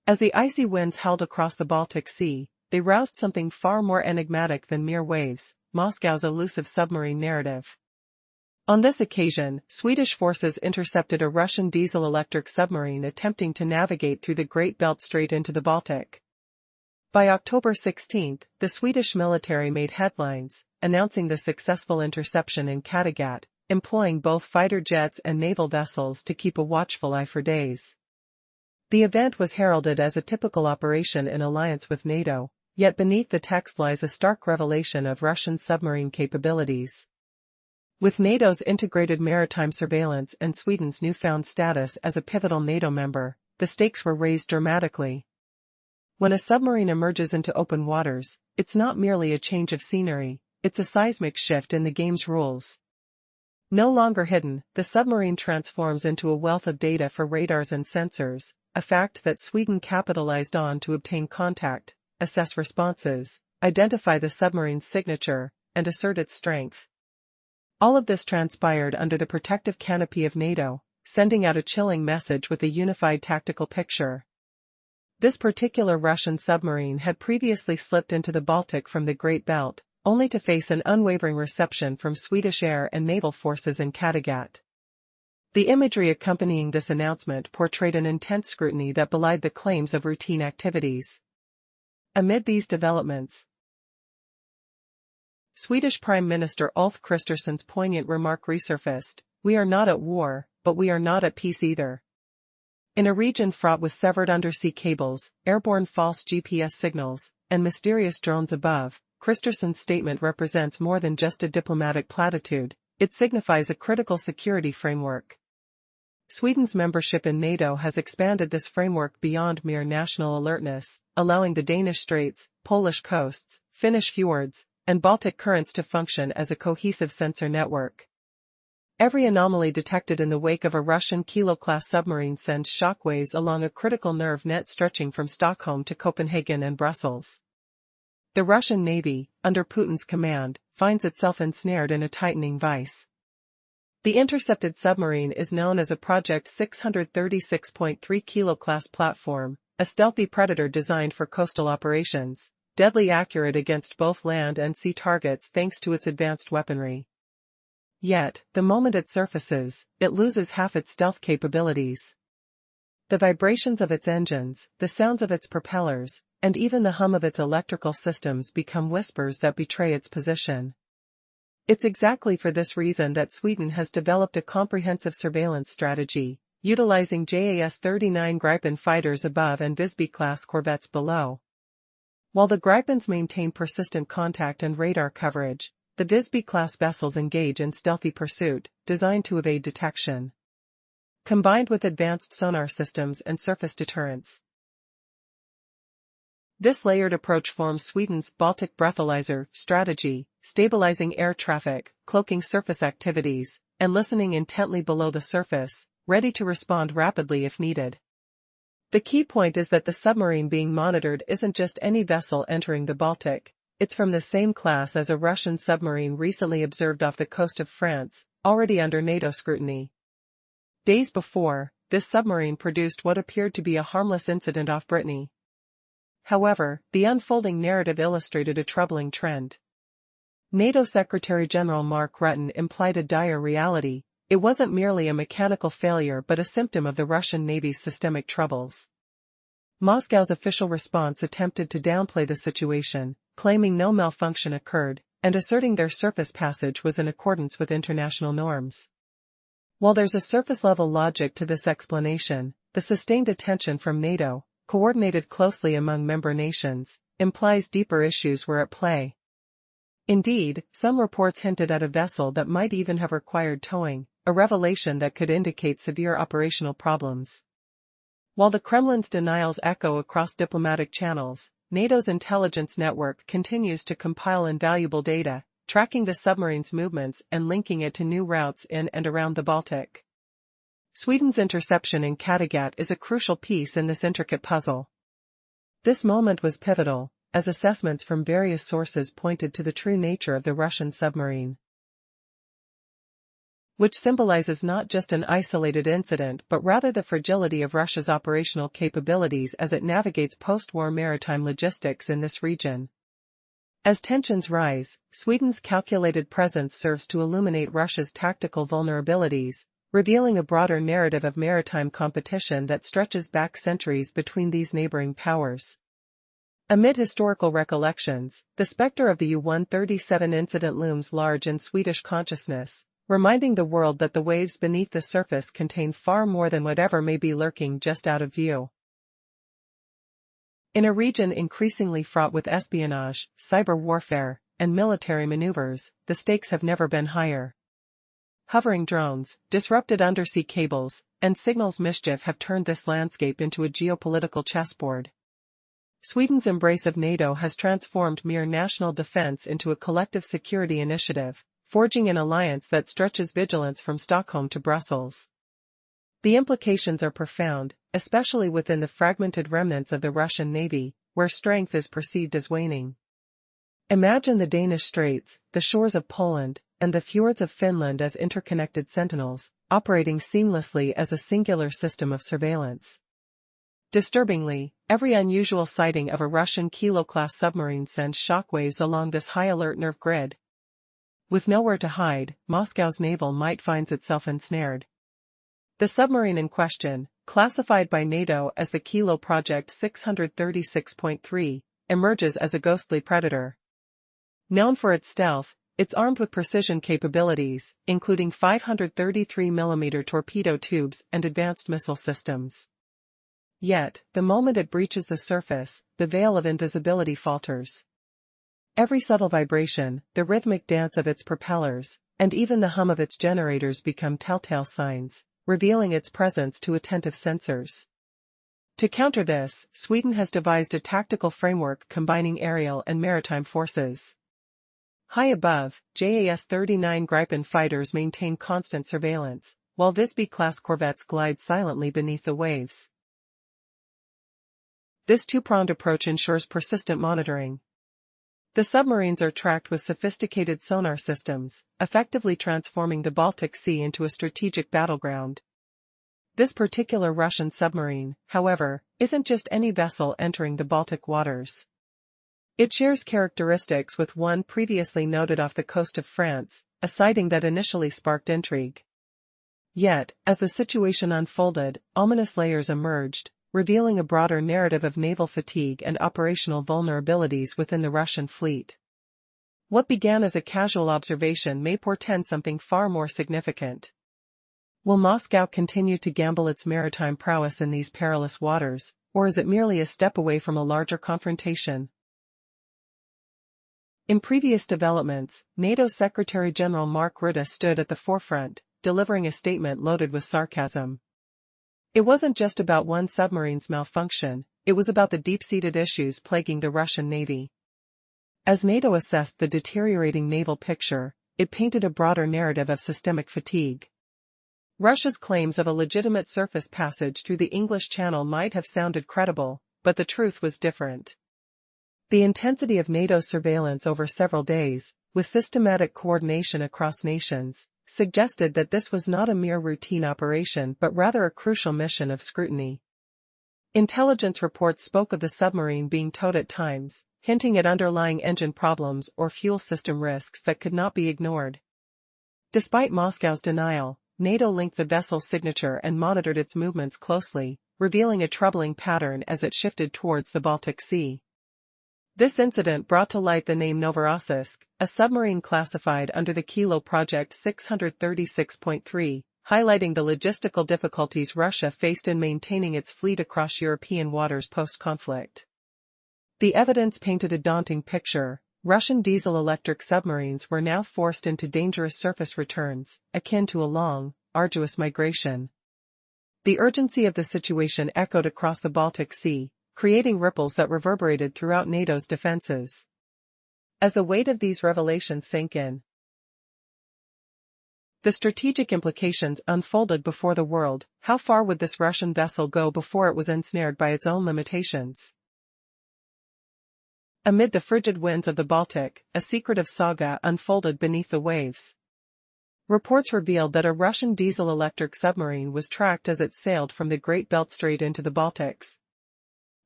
As the icy winds howled across the Baltic Sea, they roused something far more enigmatic than mere waves, Moscow's elusive submarine narrative. On this occasion, Swedish forces intercepted a Russian diesel-electric submarine attempting to navigate through the Great Belt Strait into the Baltic. By October 16, the Swedish military made headlines, announcing the successful interception in Kattegat, employing both fighter jets and naval vessels to keep a watchful eye for days. The event was heralded as a typical operation in alliance with NATO, yet beneath the text lies a stark revelation of Russian submarine capabilities. With NATO's integrated maritime surveillance and Sweden's newfound status as a pivotal NATO member, the stakes were raised dramatically. When a submarine emerges into open waters, it's not merely a change of scenery, it's a seismic shift in the game's rules. No longer hidden, the submarine transforms into a wealth of data for radars and sensors, a fact that Sweden capitalized on to obtain contact, assess responses, identify the submarine's signature, and assert its strength. All of this transpired under the protective canopy of NATO, sending out a chilling message with a unified tactical picture. This particular Russian submarine had previously slipped into the Baltic from the Great Belt, only to face an unwavering reception from Swedish air and naval forces in Kattegat. The imagery accompanying this announcement portrayed an intense scrutiny that belied the claims of routine activities. Amid these developments, Swedish Prime Minister Ulf Kristersson's poignant remark resurfaced: "We are not at war, but we are not at peace either." In a region fraught with severed undersea cables, airborne false GPS signals, and mysterious drones above, Kristersson's statement represents more than just a diplomatic platitude, it signifies a critical security framework. Sweden's membership in NATO has expanded this framework beyond mere national alertness, allowing the Danish Straits, Polish coasts, Finnish fjords, and Baltic currents to function as a cohesive sensor network. Every anomaly detected in the wake of a Russian Kilo-class submarine sends shockwaves along a critical nerve net stretching from Stockholm to Copenhagen and Brussels. The Russian Navy, under Putin's command, finds itself ensnared in a tightening vice. The intercepted submarine is known as a Project 636.3 Kilo-class platform, a stealthy predator designed for coastal operations, deadly accurate against both land and sea targets thanks to its advanced weaponry. Yet, the moment it surfaces, it loses half its stealth capabilities. The vibrations of its engines, the sounds of its propellers, and even the hum of its electrical systems become whispers that betray its position. It's exactly for this reason that Sweden has developed a comprehensive surveillance strategy, utilizing JAS-39 Gripen fighters above and Visby-class corvettes below. While the Gripens maintain persistent contact and radar coverage, the Visby-class vessels engage in stealthy pursuit, designed to evade detection. Combined with advanced sonar systems and surface deterrence, this layered approach forms Sweden's Baltic breathalyzer strategy, stabilizing air traffic, cloaking surface activities, and listening intently below the surface, ready to respond rapidly if needed. The key point is that the submarine being monitored isn't just any vessel entering the Baltic, it's from the same class as a Russian submarine recently observed off the coast of France, already under NATO scrutiny. Days before, this submarine produced what appeared to be a harmless incident off Brittany. However, the unfolding narrative illustrated a troubling trend. NATO Secretary-General Mark Rutte implied a dire reality: it wasn't merely a mechanical failure but a symptom of the Russian Navy's systemic troubles. Moscow's official response attempted to downplay the situation, claiming no malfunction occurred, and asserting their surface passage was in accordance with international norms. While there's a surface-level logic to this explanation, the sustained attention from NATO, coordinated closely among member nations, implies deeper issues were at play. Indeed, some reports hinted at a vessel that might even have required towing, a revelation that could indicate severe operational problems. While the Kremlin's denials echo across diplomatic channels, NATO's intelligence network continues to compile invaluable data, tracking the submarine's movements and linking it to new routes in and around the Baltic. Sweden's interception in Kattegat is a crucial piece in this intricate puzzle. This moment was pivotal, as assessments from various sources pointed to the true nature of the Russian submarine. which symbolizes not just an isolated incident but rather the fragility of Russia's operational capabilities as it navigates post-war maritime logistics in this region. As tensions rise, Sweden's calculated presence serves to illuminate Russia's tactical vulnerabilities, revealing a broader narrative of maritime competition that stretches back centuries between these neighboring powers. Amid historical recollections, the specter of the U-137 incident looms large in Swedish consciousness, reminding the world that the waves beneath the surface contain far more than whatever may be lurking just out of view. In a region increasingly fraught with espionage, cyber warfare, and military maneuvers, the stakes have never been higher. Hovering drones, disrupted undersea cables, and signals mischief have turned this landscape into a geopolitical chessboard. Sweden's embrace of NATO has transformed mere national defense into a collective security initiative, forging an alliance that stretches vigilance from Stockholm to Brussels. The implications are profound, especially within the fragmented remnants of the Russian Navy, where strength is perceived as waning. Imagine the Danish Straits, the shores of Poland, and the fjords of Finland as interconnected sentinels, operating seamlessly as a singular system of surveillance. Disturbingly, every unusual sighting of a Russian Kilo-class submarine sends shockwaves along this high-alert nerve grid. With nowhere to hide, Moscow's naval might finds itself ensnared. The submarine in question, classified by NATO as the Kilo Project 636.3, emerges as a ghostly predator. Known for its stealth, it's armed with precision capabilities, including 533mm torpedo tubes and advanced missile systems. Yet, the moment it breaches the surface, the veil of invisibility falters. Every subtle vibration, the rhythmic dance of its propellers, and even the hum of its generators become telltale signs, revealing its presence to attentive sensors. To counter this, Sweden has devised a tactical framework combining aerial and maritime forces. High above, JAS-39 Gripen fighters maintain constant surveillance, while Visby-class corvettes glide silently beneath the waves. This two-pronged approach ensures persistent monitoring. The submarines are tracked with sophisticated sonar systems, effectively transforming the Baltic Sea into a strategic battleground. This particular Russian submarine, however, isn't just any vessel entering the Baltic waters. It shares characteristics with one previously noted off the coast of France, a sighting that initially sparked intrigue. Yet, as the situation unfolded, ominous layers emerged, revealing a broader narrative of naval fatigue and operational vulnerabilities within the Russian fleet. What began as a casual observation may portend something far more significant. Will Moscow continue to gamble its maritime prowess in these perilous waters, or is it merely a step away from a larger confrontation? In previous developments, NATO Secretary-General Mark Rutte stood at the forefront, delivering a statement loaded with sarcasm. It wasn't just about one submarine's malfunction, it was about the deep-seated issues plaguing the Russian Navy. As NATO assessed the deteriorating naval picture, it painted a broader narrative of systemic fatigue. Russia's claims of a legitimate surface passage through the English Channel might have sounded credible, but the truth was different. The intensity of NATO's surveillance over several days, with systematic coordination across nations, suggested that this was not a mere routine operation but rather a crucial mission of scrutiny. Intelligence reports spoke of the submarine being towed at times, hinting at underlying engine problems or fuel system risks that could not be ignored. Despite Moscow's denial, NATO linked the vessel's signature and monitored its movements closely, revealing a troubling pattern as it shifted towards the Baltic Sea. This incident brought to light the name Novorossiysk, a submarine classified under the Kilo Project 636.3, highlighting the logistical difficulties Russia faced in maintaining its fleet across European waters post-conflict. The evidence painted a daunting picture. Russian diesel-electric submarines were now forced into dangerous surface returns, akin to a long, arduous migration. The urgency of the situation echoed across the Baltic Sea, creating ripples that reverberated throughout NATO's defenses. As the weight of these revelations sank in, the strategic implications unfolded before the world. How far would this Russian vessel go before it was ensnared by its own limitations? Amid the frigid winds of the Baltic, a secretive saga unfolded beneath the waves. Reports revealed that a Russian diesel-electric submarine was tracked as it sailed from the Great Belt Strait into the Baltics.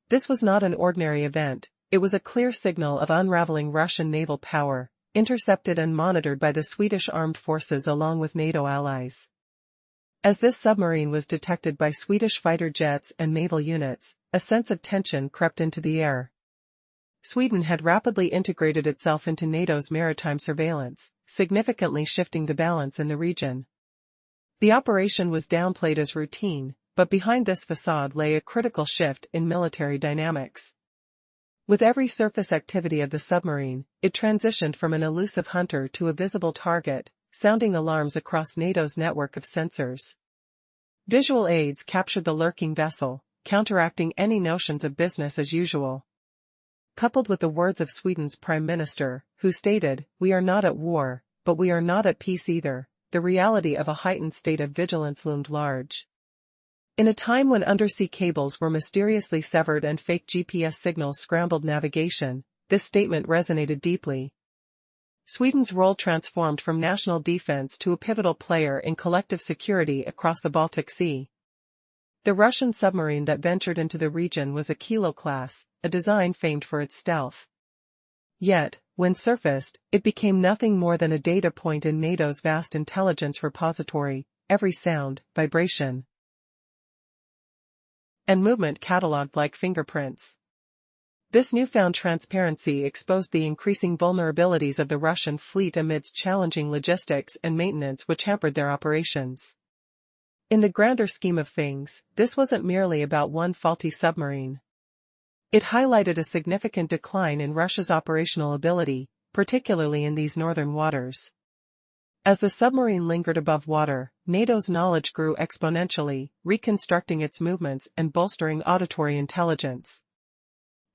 This was not an ordinary event, it was a clear signal of unraveling Russian naval power, intercepted and monitored by the Swedish armed forces along with NATO allies. As this submarine was detected by Swedish fighter jets and naval units, a sense of tension crept into the air. Sweden had rapidly integrated itself into NATO's maritime surveillance, significantly shifting the balance in the region. The operation was downplayed as routine, but behind this facade lay a critical shift in military dynamics. With every surface activity of the submarine, it transitioned from an elusive hunter to a visible target, sounding alarms across NATO's network of sensors. Visual aids captured the lurking vessel, counteracting any notions of business as usual. Coupled with the words of Sweden's Prime Minister, who stated, "We are not at war, but we are not at peace either," the reality of a heightened state of vigilance loomed large. In a time when undersea cables were mysteriously severed and fake GPS signals scrambled navigation, this statement resonated deeply. Sweden's role transformed from national defense to a pivotal player in collective security across the Baltic Sea. The Russian submarine that ventured into the region was a Kilo-class, a design famed for its stealth. Yet, when surfaced, it became nothing more than a data point in NATO's vast intelligence repository, every sound, vibration, and movement catalogued like fingerprints. This newfound transparency exposed the increasing vulnerabilities of the Russian fleet amidst challenging logistics and maintenance which hampered their operations. In the grander scheme of things, this wasn't merely about one faulty submarine. It highlighted a significant decline in Russia's operational ability, particularly in these northern waters. As the submarine lingered above water, NATO's knowledge grew exponentially, reconstructing its movements and bolstering auditory intelligence.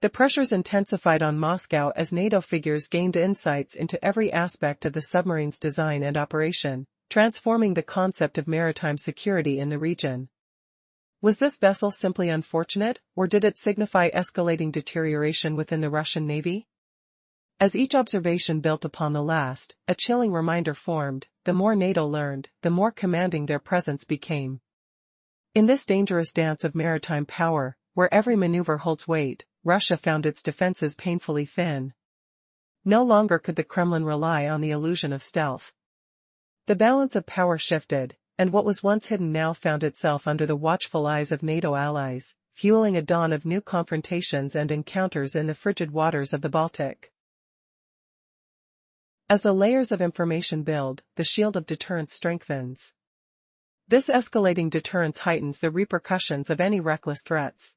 The pressures intensified on Moscow as NATO figures gained insights into every aspect of the submarine's design and operation, transforming the concept of maritime security in the region. Was this vessel simply unfortunate, or did it signify escalating deterioration within the Russian Navy? As each observation built upon the last, a chilling reminder formed: the more NATO learned, the more commanding their presence became. In this dangerous dance of maritime power, where every maneuver holds weight, Russia found its defenses painfully thin. No longer could the Kremlin rely on the illusion of stealth. The balance of power shifted, and what was once hidden now found itself under the watchful eyes of NATO allies, fueling a dawn of new confrontations and encounters in the frigid waters of the Baltic. As the layers of information build, the shield of deterrence strengthens. This escalating deterrence heightens the repercussions of any reckless threats.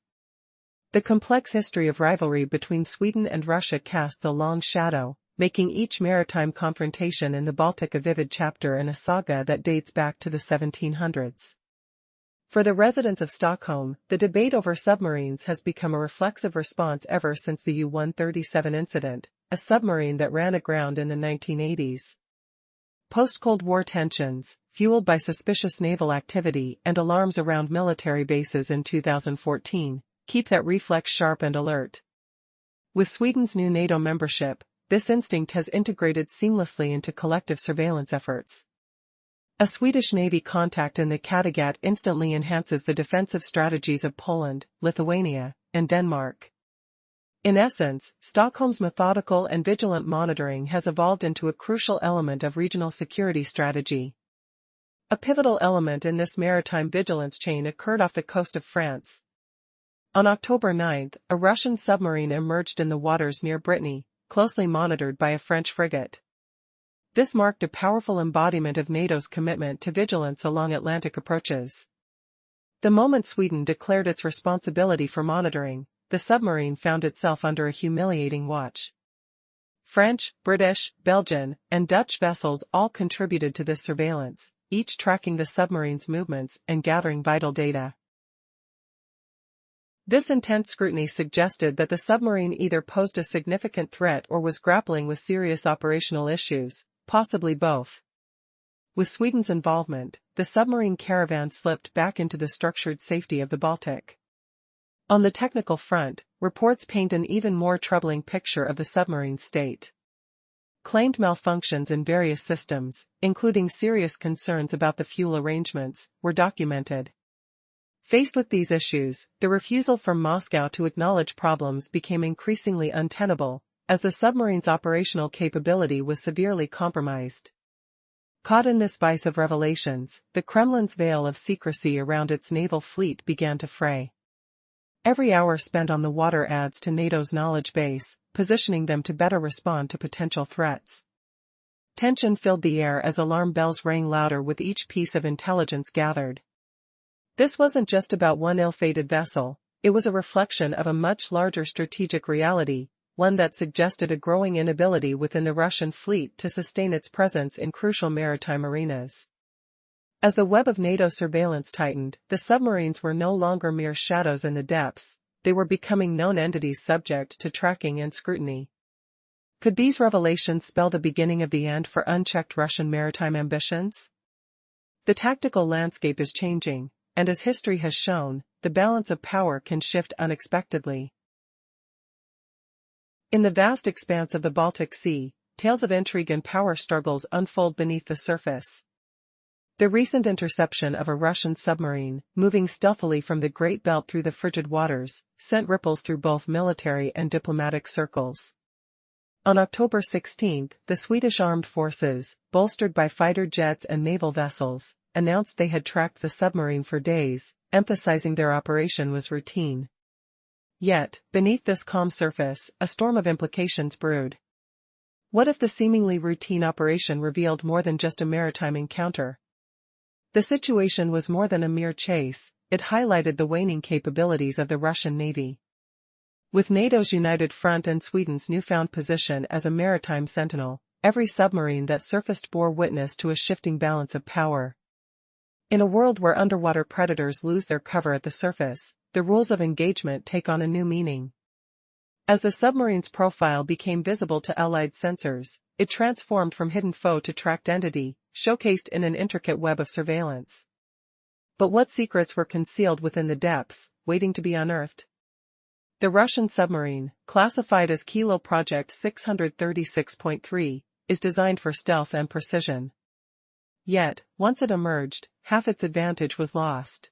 The complex history of rivalry between Sweden and Russia casts a long shadow, making each maritime confrontation in the Baltic a vivid chapter in a saga that dates back to the 1700s. For the residents of Stockholm, the debate over submarines has become a reflexive response ever since the U-137 incident, a submarine that ran aground in the 1980s. Post-Cold War tensions, fueled by suspicious naval activity and alarms around military bases in 2014, keep that reflex sharp and alert. With Sweden's new NATO membership, this instinct has integrated seamlessly into collective surveillance efforts. A Swedish Navy contact in the Kattegat instantly enhances the defensive strategies of Poland, Lithuania, and Denmark. In essence, Stockholm's methodical and vigilant monitoring has evolved into a crucial element of regional security strategy. A pivotal element in this maritime vigilance chain occurred off the coast of France. On October 9, a Russian submarine emerged in the waters near Brittany, closely monitored by a French frigate. This marked a powerful embodiment of NATO's commitment to vigilance along Atlantic approaches. The moment Sweden declared its responsibility for monitoring, the submarine found itself under a humiliating watch. French, British, Belgian, and Dutch vessels all contributed to this surveillance, each tracking the submarine's movements and gathering vital data. This intense scrutiny suggested that the submarine either posed a significant threat or was grappling with serious operational issues, possibly both. With Sweden's involvement, the submarine caravan slipped back into the structured safety of the Baltic. On the technical front, reports paint an even more troubling picture of the submarine's state. claimed malfunctions in various systems, including serious concerns about the fuel arrangements, were documented. Faced with these issues, the refusal from Moscow to acknowledge problems became increasingly untenable, as the submarine's operational capability was severely compromised. Caught in this vice of revelations, the Kremlin's veil of secrecy around its naval fleet began to fray. Every hour spent on the water adds to NATO's knowledge base, positioning them to better respond to potential threats. Tension filled the air as alarm bells rang louder with each piece of intelligence gathered. This wasn't just about one ill-fated vessel, it was a reflection of a much larger strategic reality, one that suggested a growing inability within the Russian fleet to sustain its presence in crucial maritime arenas. As the web of NATO surveillance tightened, the submarines were no longer mere shadows in the depths, they were becoming known entities subject to tracking and scrutiny. Could these revelations spell the beginning of the end for unchecked Russian maritime ambitions? The tactical landscape is changing, and as history has shown, the balance of power can shift unexpectedly. In the vast expanse of the Baltic Sea, tales of intrigue and power struggles unfold beneath the surface. The recent interception of a Russian submarine, moving stealthily from the Great Belt through the frigid waters, sent ripples through both military and diplomatic circles. On October 16, the Swedish armed forces, bolstered by fighter jets and naval vessels, announced they had tracked the submarine for days, emphasizing their operation was routine. Yet, beneath this calm surface, a storm of implications brewed. What if the seemingly routine operation revealed more than just a maritime encounter? The situation was more than a mere chase, it highlighted the waning capabilities of the Russian Navy. With NATO's united front and Sweden's newfound position as a maritime sentinel, every submarine that surfaced bore witness to a shifting balance of power. In a world where underwater predators lose their cover at the surface, the rules of engagement take on a new meaning. As the submarine's profile became visible to Allied sensors, it transformed from hidden foe to tracked entity, showcased in an intricate web of surveillance. But what secrets were concealed within the depths, waiting to be unearthed? The Russian submarine, classified as Kilo Project 636.3, is designed for stealth and precision. Yet, once it emerged, half its advantage was lost.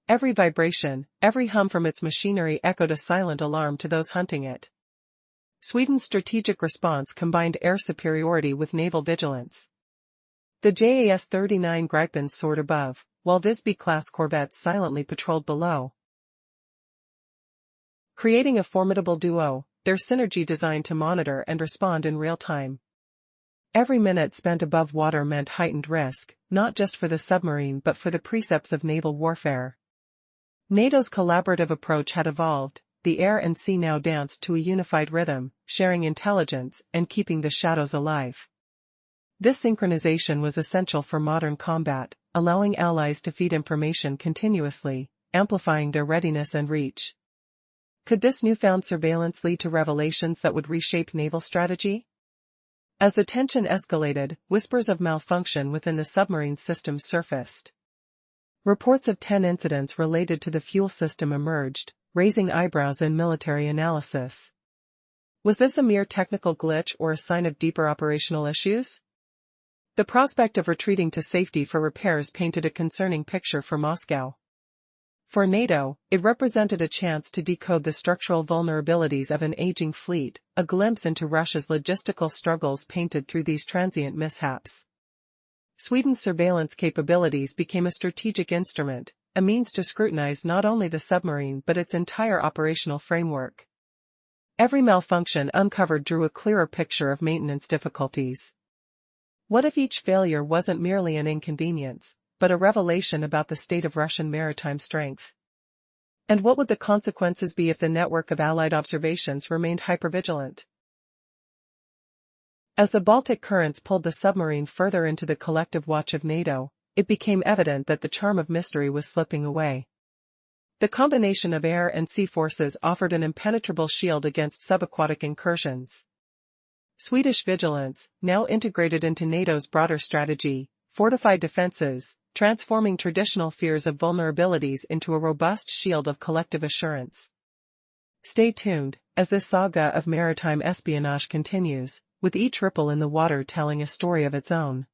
Every vibration, every hum from its machinery echoed a silent alarm to those hunting it. Sweden's strategic response combined air superiority with naval vigilance. The JAS-39 Gripen soared above, while Visby-class corvettes silently patrolled below. Creating a formidable duo, their synergy designed to monitor and respond in real time. Every minute spent above water meant heightened risk, not just for the submarine but for the precepts of naval warfare. NATO's collaborative approach had evolved, the air and sea now danced to a unified rhythm, sharing intelligence and keeping the shadows alive. This synchronization was essential for modern combat, allowing allies to feed information continuously, amplifying their readiness and reach. Could this newfound surveillance lead to revelations that would reshape naval strategy? As the tension escalated, whispers of malfunction within the submarine system surfaced. Reports of 10 incidents related to the fuel system emerged, raising eyebrows in military analysis. Was this a mere technical glitch or a sign of deeper operational issues? The prospect of retreating to safety for repairs painted a concerning picture for Moscow. For NATO, it represented a chance to decode the structural vulnerabilities of an aging fleet, a glimpse into Russia's logistical struggles painted through these transient mishaps. Sweden's surveillance capabilities became a strategic instrument, a means to scrutinize not only the submarine but its entire operational framework. Every malfunction uncovered drew a clearer picture of maintenance difficulties. What if each failure wasn't merely an inconvenience, but a revelation about the state of Russian maritime strength? And what would the consequences be if the network of Allied observations remained hypervigilant? As the Baltic currents pulled the submarine further into the collective watch of NATO, it became evident that the charm of mystery was slipping away. The combination of air and sea forces offered an impenetrable shield against subaquatic incursions. Swedish vigilance, now integrated into NATO's broader strategy, fortified defenses, transforming traditional fears of vulnerabilities into a robust shield of collective assurance. Stay tuned, as this saga of maritime espionage continues, with each ripple in the water telling a story of its own.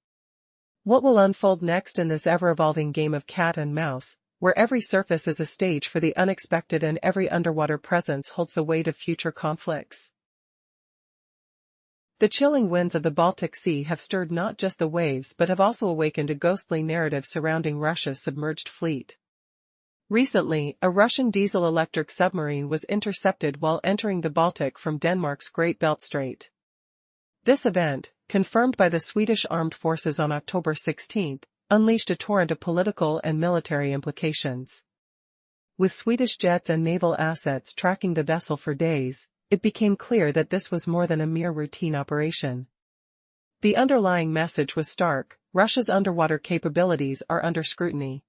What will unfold next in this ever-evolving game of cat and mouse, where every surface is a stage for the unexpected and every underwater presence holds the weight of future conflicts? The chilling winds of the Baltic Sea have stirred not just the waves but have also awakened a ghostly narrative surrounding Russia's submerged fleet. Recently, a Russian diesel-electric submarine was intercepted while entering the Baltic from Denmark's Great Belt Strait. This event, confirmed by the Swedish Armed Forces on October 16, unleashed a torrent of political and military implications. With Swedish jets and naval assets tracking the vessel for days, it became clear that this was more than a mere routine operation. The underlying message was stark: Russia's underwater capabilities are under scrutiny.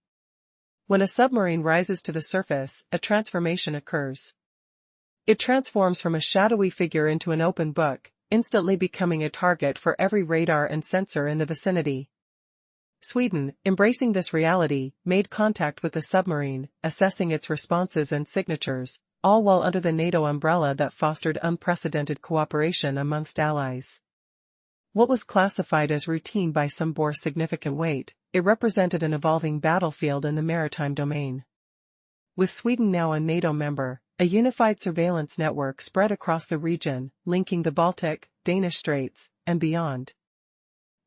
When a submarine rises to the surface, a transformation occurs. It transforms from a shadowy figure into an open book, instantly becoming a target for every radar and sensor in the vicinity. Sweden, embracing this reality, made contact with the submarine, assessing its responses and signatures, all while under the NATO umbrella that fostered unprecedented cooperation amongst allies. What was classified as routine by some bore significant weight. It represented an evolving battlefield in the maritime domain. With Sweden now a NATO member, a unified surveillance network spread across the region, linking the Baltic, Danish Straits, and beyond.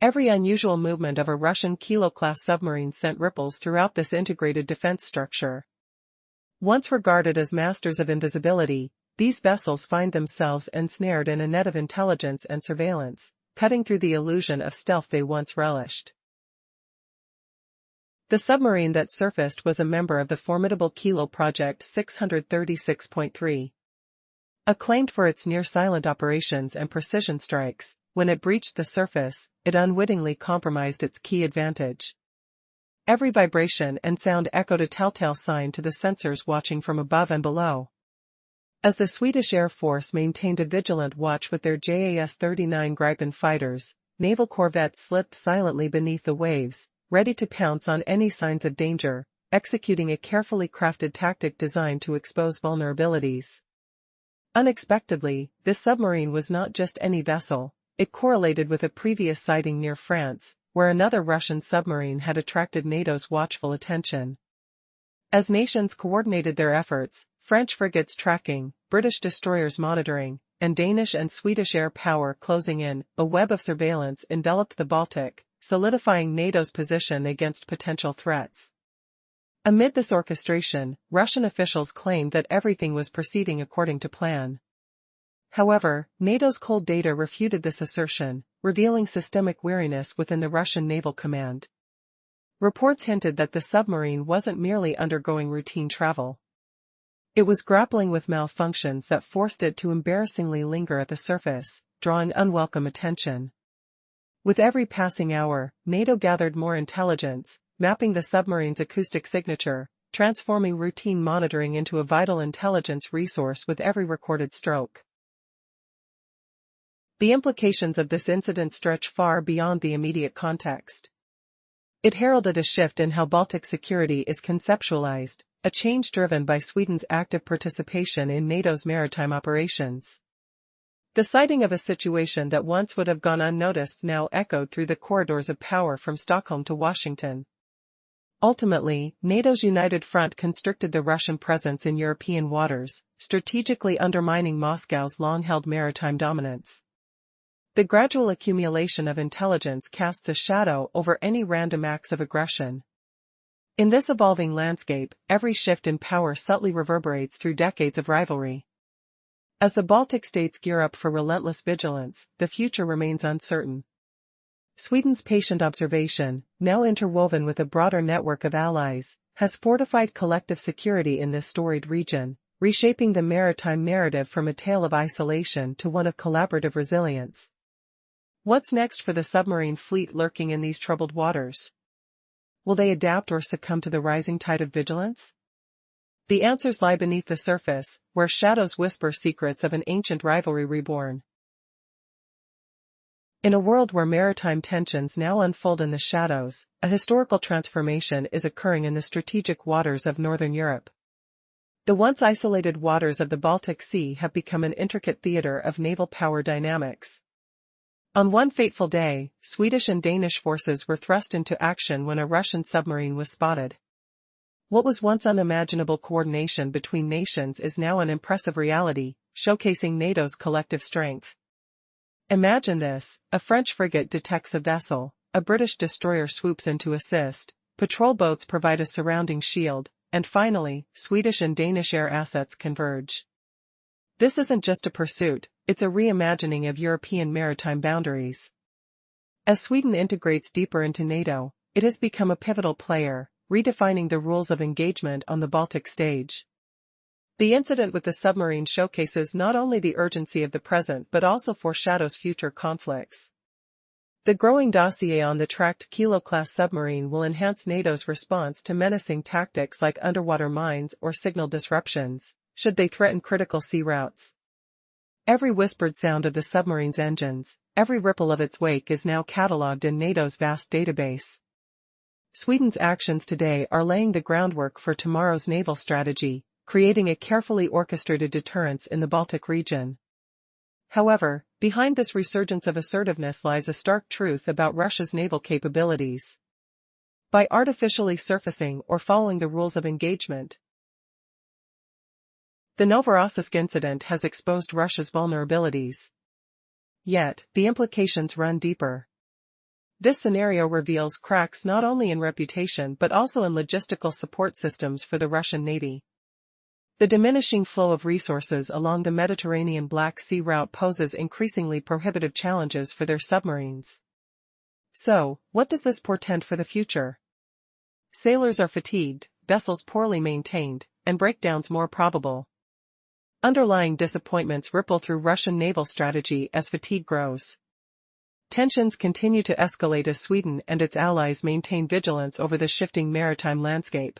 Every unusual movement of a Russian Kilo-class submarine sent ripples throughout this integrated defense structure. Once regarded as masters of invisibility, these vessels find themselves ensnared in a net of intelligence and surveillance, cutting through the illusion of stealth they once relished. The submarine that surfaced was a member of the formidable Kilo Project 636.3. Acclaimed for its near-silent operations and precision strikes, when it breached the surface, it unwittingly compromised its key advantage. Every vibration and sound echoed a telltale sign to the sensors watching from above and below. As the Swedish Air Force maintained a vigilant watch with their JAS-39 Gripen fighters, naval corvettes slipped silently beneath the waves, ready to pounce on any signs of danger, executing a carefully crafted tactic designed to expose vulnerabilities. Unexpectedly, this submarine was not just any vessel. It correlated with a previous sighting near France, where another Russian submarine had attracted NATO's watchful attention. As nations coordinated their efforts, French frigates tracking, British destroyers monitoring, and Danish and Swedish air power closing in, a web of surveillance enveloped the Baltic, solidifying NATO's position against potential threats. Amid this orchestration, Russian officials claimed that everything was proceeding according to plan. However, NATO's cold data refuted this assertion, revealing systemic weariness within the Russian naval command. Reports hinted that the submarine wasn't merely undergoing routine travel. It was grappling with malfunctions that forced it to embarrassingly linger at the surface, drawing unwelcome attention. With every passing hour, NATO gathered more intelligence, mapping the submarine's acoustic signature, transforming routine monitoring into a vital intelligence resource with every recorded stroke. The implications of this incident stretch far beyond the immediate context. It heralded a shift in how Baltic security is conceptualized, a change driven by Sweden's active participation in NATO's maritime operations. The sighting of a situation that once would have gone unnoticed now echoed through the corridors of power from Stockholm to Washington. Ultimately, NATO's united front constricted the Russian presence in European waters, strategically undermining Moscow's long-held maritime dominance. The gradual accumulation of intelligence casts a shadow over any random acts of aggression. In this evolving landscape, every shift in power subtly reverberates through decades of rivalry. As the Baltic states gear up for relentless vigilance, the future remains uncertain. Sweden's patient observation, now interwoven with a broader network of allies, has fortified collective security in this storied region, reshaping the maritime narrative from a tale of isolation to one of collaborative resilience. What's next for the submarine fleet lurking in these troubled waters? Will they adapt or succumb to the rising tide of vigilance? The answers lie beneath the surface, where shadows whisper secrets of an ancient rivalry reborn. In a world where maritime tensions now unfold in the shadows, a historical transformation is occurring in the strategic waters of Northern Europe. The once isolated waters of the Baltic Sea have become an intricate theater of naval power dynamics. On one fateful day, Swedish and Danish forces were thrust into action when a Russian submarine was spotted. What was once unimaginable coordination between nations is now an impressive reality, showcasing NATO's collective strength. Imagine this: a French frigate detects a vessel, a British destroyer swoops in to assist, patrol boats provide a surrounding shield, and finally, Swedish and Danish air assets converge. This isn't just a pursuit, it's a reimagining of European maritime boundaries. As Sweden integrates deeper into NATO, it has become a pivotal player, redefining the rules of engagement on the Baltic stage. The incident with the submarine showcases not only the urgency of the present but also foreshadows future conflicts. The growing dossier on the tracked Kilo-class submarine will enhance NATO's response to menacing tactics like underwater mines or signal disruptions, should they threaten critical sea routes. Every whispered sound of the submarine's engines, every ripple of its wake is now catalogued in NATO's vast database. Sweden's actions today are laying the groundwork for tomorrow's naval strategy, creating a carefully orchestrated deterrence in the Baltic region. However, behind this resurgence of assertiveness lies a stark truth about Russia's naval capabilities. By artificially surfacing or following the rules of engagement, the Novorossiysk incident has exposed Russia's vulnerabilities. Yet, the implications run deeper. This scenario reveals cracks not only in reputation but also in logistical support systems for the Russian Navy. The diminishing flow of resources along the Mediterranean Black Sea route poses increasingly prohibitive challenges for their submarines. So, what does this portend for the future? Sailors are fatigued, vessels poorly maintained, and breakdowns more probable. Underlying disappointments ripple through Russian naval strategy as fatigue grows. Tensions continue to escalate as Sweden and its allies maintain vigilance over the shifting maritime landscape.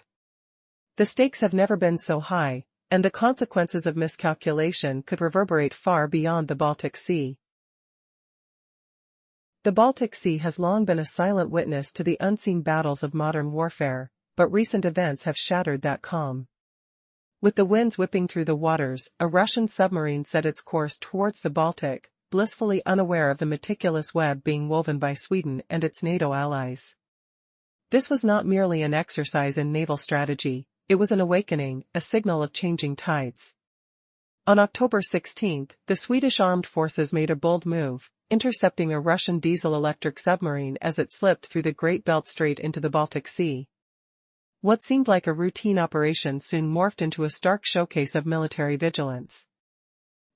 The stakes have never been so high, and the consequences of miscalculation could reverberate far beyond the Baltic Sea. The Baltic Sea has long been a silent witness to the unseen battles of modern warfare, but recent events have shattered that calm. With the winds whipping through the waters, a Russian submarine set its course towards the Baltic, blissfully unaware of the meticulous web being woven by Sweden and its NATO allies. This was not merely an exercise in naval strategy, it was an awakening, a signal of changing tides. On October 16, the Swedish armed forces made a bold move, intercepting a Russian diesel-electric submarine as it slipped through the Great Belt Strait into the Baltic Sea. What seemed like a routine operation soon morphed into a stark showcase of military vigilance.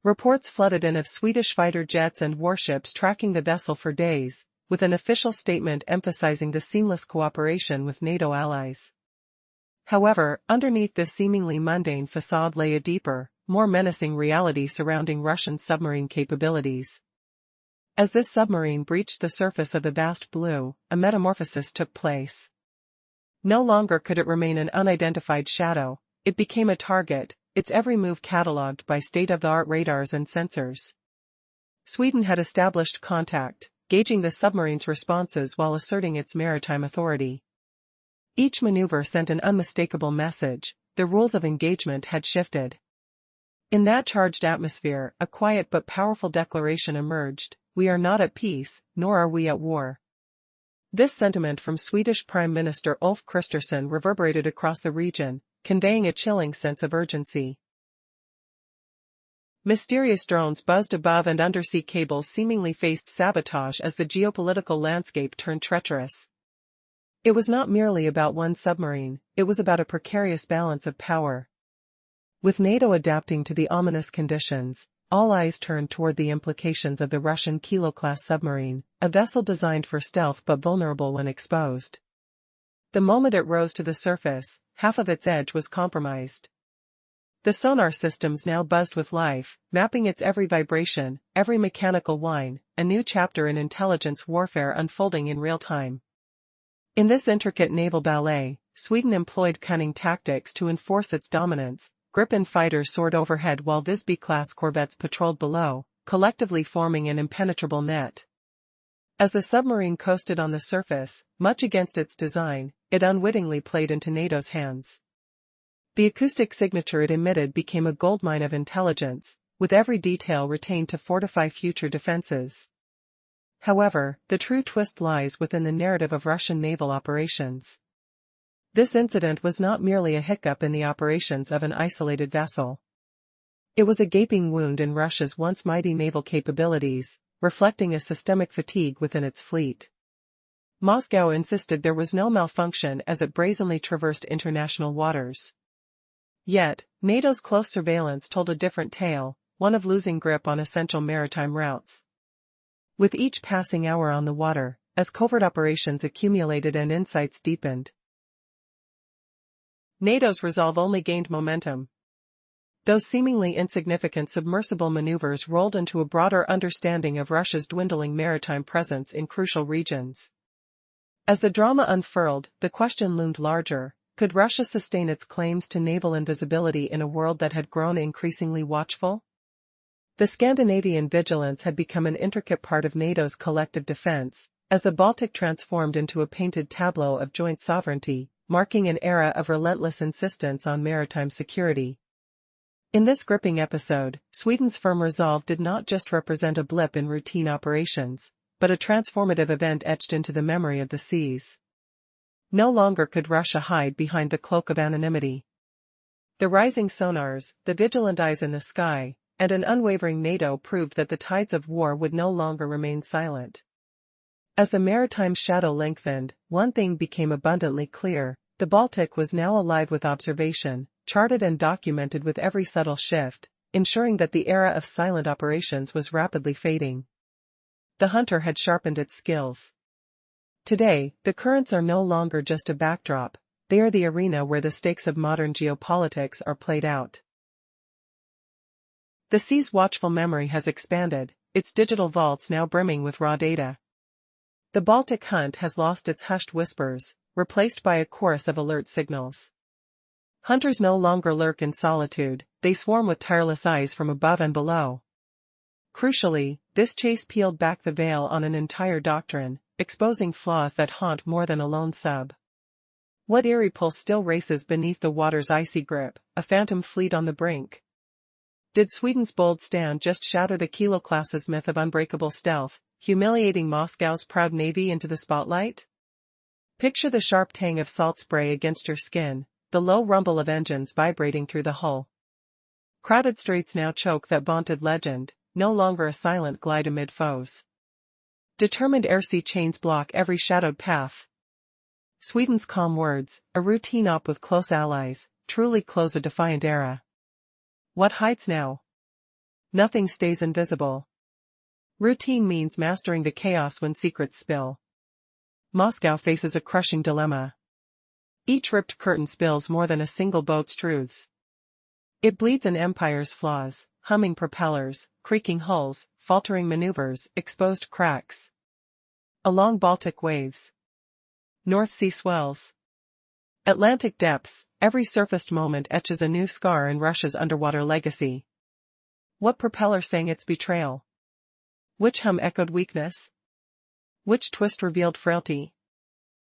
Reports flooded in of Swedish fighter jets and warships tracking the vessel for days, with an official statement emphasizing the seamless cooperation with NATO allies. However, underneath this seemingly mundane facade lay a deeper, more menacing reality surrounding Russian submarine capabilities. As this submarine breached the surface of the vast blue, a metamorphosis took place. No longer could it remain an unidentified shadow, it became a target, its every move catalogued by state-of-the-art radars and sensors. Sweden had established contact, gauging the submarine's responses while asserting its maritime authority. Each maneuver sent an unmistakable message: the rules of engagement had shifted. In that charged atmosphere, a quiet but powerful declaration emerged: we are not at peace, nor are we at war. This sentiment from Swedish Prime Minister Ulf Kristersson reverberated across the region, conveying a chilling sense of urgency. Mysterious drones buzzed above and undersea cables seemingly faced sabotage as the geopolitical landscape turned treacherous. It was not merely about one submarine, it was about a precarious balance of power. With NATO adapting to the ominous conditions, all eyes turned toward the implications of the Russian Kilo-class submarine, a vessel designed for stealth but vulnerable when exposed. The moment it rose to the surface, half of its edge was compromised. The sonar systems now buzzed with life, mapping its every vibration, every mechanical whine, a new chapter in intelligence warfare unfolding in real time. In this intricate naval ballet, Sweden employed cunning tactics to enforce its dominance. Gripen fighters soared overhead while Visby-class corvettes patrolled below, collectively forming an impenetrable net. As the submarine coasted on the surface, much against its design, it unwittingly played into NATO's hands. The acoustic signature it emitted became a goldmine of intelligence, with every detail retained to fortify future defenses. However, the true twist lies within the narrative of Russian naval operations. This incident was not merely a hiccup in the operations of an isolated vessel. It was a gaping wound in Russia's once mighty naval capabilities, reflecting a systemic fatigue within its fleet. Moscow insisted there was no malfunction as it brazenly traversed international waters. Yet, NATO's close surveillance told a different tale, one of losing grip on essential maritime routes. With each passing hour on the water, as covert operations accumulated and insights deepened, NATO's resolve only gained momentum. Those seemingly insignificant submersible maneuvers rolled into a broader understanding of Russia's dwindling maritime presence in crucial regions. As the drama unfurled, the question loomed larger: could Russia sustain its claims to naval invisibility in a world that had grown increasingly watchful? The Scandinavian vigilance had become an intricate part of NATO's collective defense, as the Baltic transformed into a painted tableau of joint sovereignty, marking an era of relentless insistence on maritime security. In this gripping episode, Sweden's firm resolve did not just represent a blip in routine operations, but a transformative event etched into the memory of the seas. No longer could Russia hide behind the cloak of anonymity. The rising sonars, the vigilant eyes in the sky, and an unwavering NATO proved that the tides of war would no longer remain silent. As the maritime shadow lengthened, one thing became abundantly clear: the Baltic was now alive with observation, charted and documented with every subtle shift, ensuring that the era of silent operations was rapidly fading. The hunter had sharpened its skills. Today, the currents are no longer just a backdrop, they are the arena where the stakes of modern geopolitics are played out. The sea's watchful memory has expanded, its digital vaults now brimming with raw data. The Baltic hunt has lost its hushed whispers, replaced by a chorus of alert signals. Hunters no longer lurk in solitude, they swarm with tireless eyes from above and below. Crucially, this chase peeled back the veil on an entire doctrine, exposing flaws that haunt more than a lone sub. What eerie pulse still races beneath the water's icy grip, a phantom fleet on the brink? Did Sweden's bold stand just shatter the Kilo-class's myth of unbreakable stealth, humiliating Moscow's proud navy into the spotlight? Picture the sharp tang of salt spray against your skin, the low rumble of engines vibrating through the hull. Crowded streets now choke that vaunted legend, no longer a silent glide amid foes. Determined air-sea chains block every shadowed path. Sweden's calm words, a routine op with close allies, truly close a defiant era. What hides now? Nothing stays invisible. Routine means mastering the chaos when secrets spill. Moscow faces a crushing dilemma. Each ripped curtain spills more than a single boat's truths. It bleeds an empire's flaws, humming propellers, creaking hulls, faltering maneuvers, exposed cracks. Along Baltic waves. North Sea swells. Atlantic depths, every surfaced moment etches a new scar in Russia's underwater legacy. What propeller sang its betrayal? Which hum echoed weakness? Which twist revealed frailty?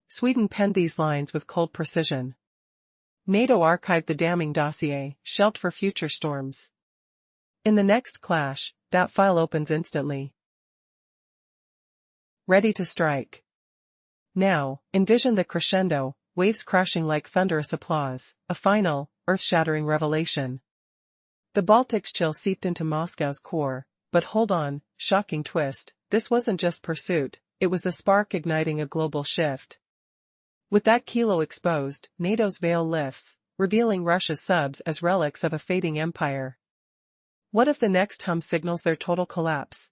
Sweden penned these lines with cold precision. NATO archived the damning dossier, shelved for future storms. In the next clash, that file opens instantly. Ready to strike. Now, envision the crescendo, waves crashing like thunderous applause, a final, earth-shattering revelation. The Baltic's chill seeped into Moscow's core, but hold on, shocking twist, this wasn't just pursuit, it was the spark igniting a global shift. With that kilo exposed, NATO's veil lifts, revealing Russia's subs as relics of a fading empire. What if the next hum signals their total collapse?